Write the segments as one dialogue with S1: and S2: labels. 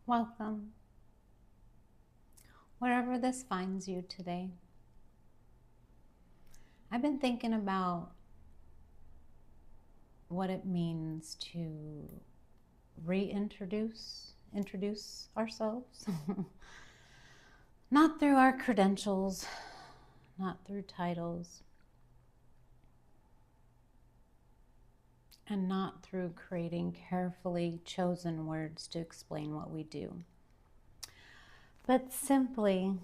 S1: Welcome, wherever this finds you today. I've been thinking about what it means to introduce ourselves. Not through our credentials, not through titles, and not through creating carefully chosen words to explain what we do, but simply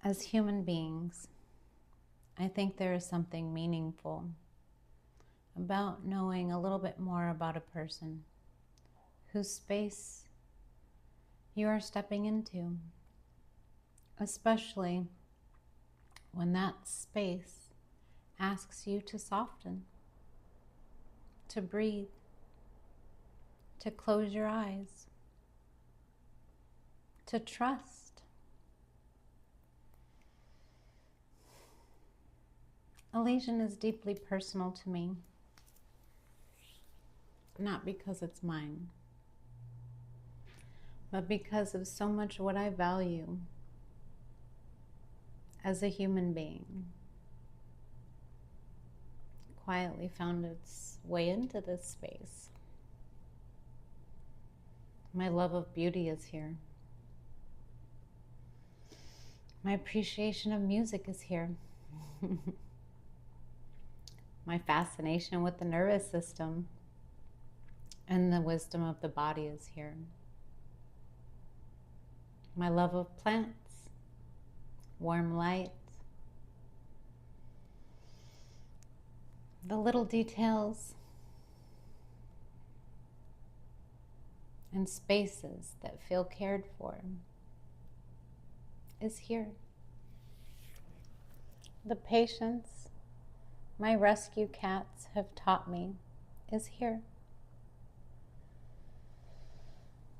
S1: as human beings. I think there is something meaningful about knowing a little bit more about a person whose space you are stepping into, especially when that space asks you to soften, to breathe, to close your eyes, to trust. Elysian is deeply personal to me, not because it's mine, but because of so much what I value as a human being quietly found its way into this space. My love of beauty is here. My appreciation of music is here. My fascination with the nervous system and the wisdom of the body is here. My love of plants, warm light, the little details and spaces that feel cared for is here. The patience my rescue cats have taught me is here.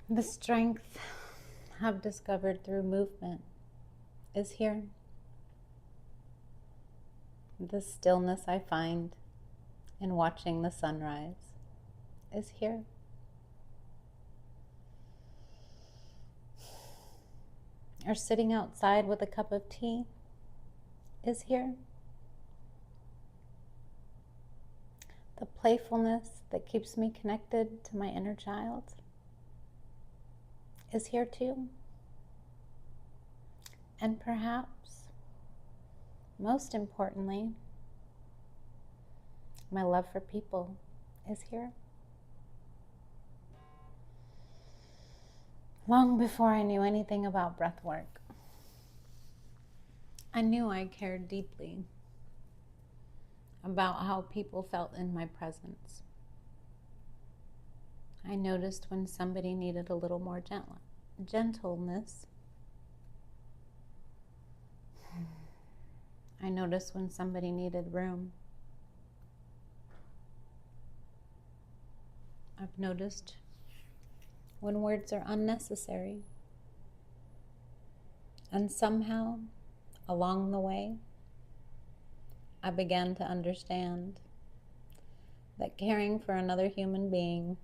S1: The strength I've discovered through movement is here. The stillness I find in watching the sunrise is here. Or sitting outside with a cup of tea is here. The playfulness that keeps me connected to my inner child is here too. And perhaps, most importantly, my love for people is here. Long before I knew anything about breath work, I knew I cared deeply about how people felt in my presence. I noticed when somebody needed a little more gentleness. I noticed when somebody needed room. I've noticed when words are unnecessary. And somehow, along the way, I began to understand that caring for another human being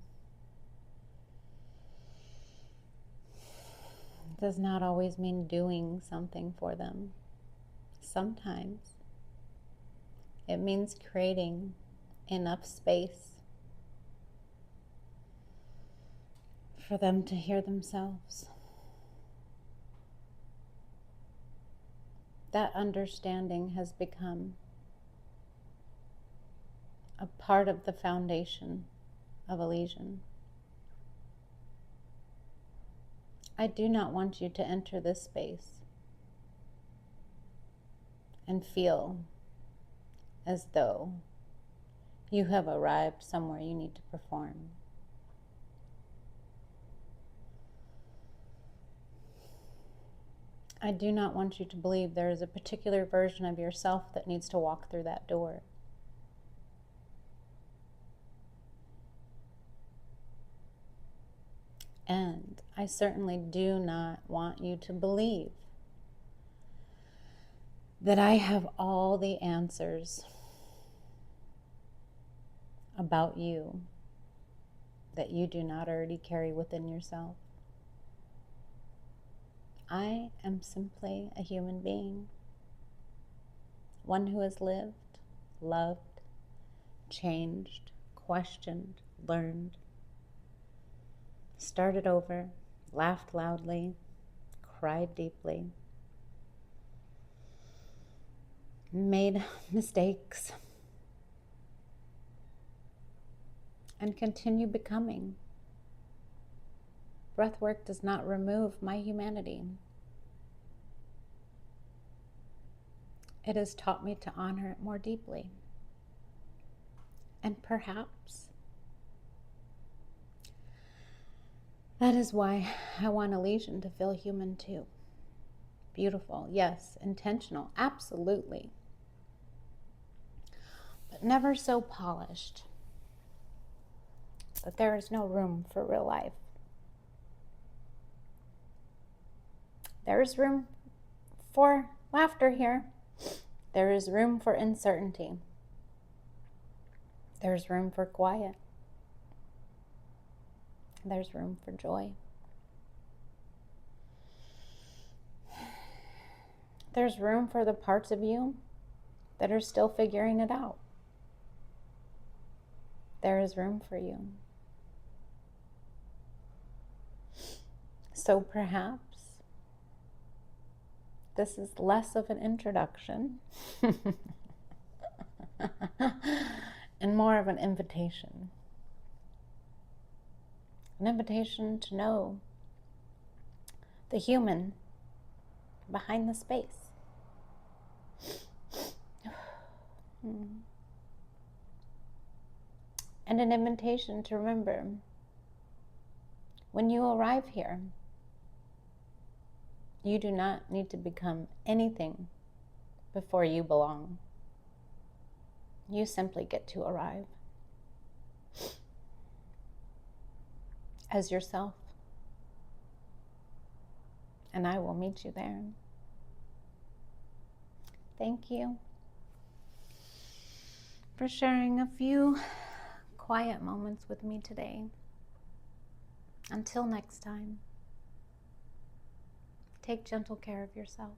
S1: does not always mean doing something for them. Sometimes it means creating enough space for them to hear themselves. That understanding has become a part of the foundation of Elysian. I do not want you to enter this space and feel as though you have arrived somewhere you need to perform. I do not want you to believe there is a particular version of yourself that needs to walk through that door. And I certainly do not want you to believe that I have all the answers about you that you do not already carry within yourself. I am simply a human being, one who has lived, loved, changed, questioned, learned, started over, laughed loudly, cried deeply, made mistakes, and continue becoming. Breathwork does not remove my humanity. It has taught me to honor it more deeply. And perhaps that is why I want Elysian to feel human too. Beautiful, yes. Intentional, absolutely. But never so polished that there is no room for real life. There is room for laughter here. There is room for uncertainty. There's room for quiet. There's room for joy. There's room for the parts of you that are still figuring it out. There is room for you. So perhaps this is less of an introduction and more of an invitation. An invitation to know the human behind the space. And an invitation to remember, when you arrive here, you do not need to become anything before you belong. You simply get to arrive as yourself. And I will meet you there. Thank you for sharing a few quiet moments with me today. Until next time, take gentle care of yourself.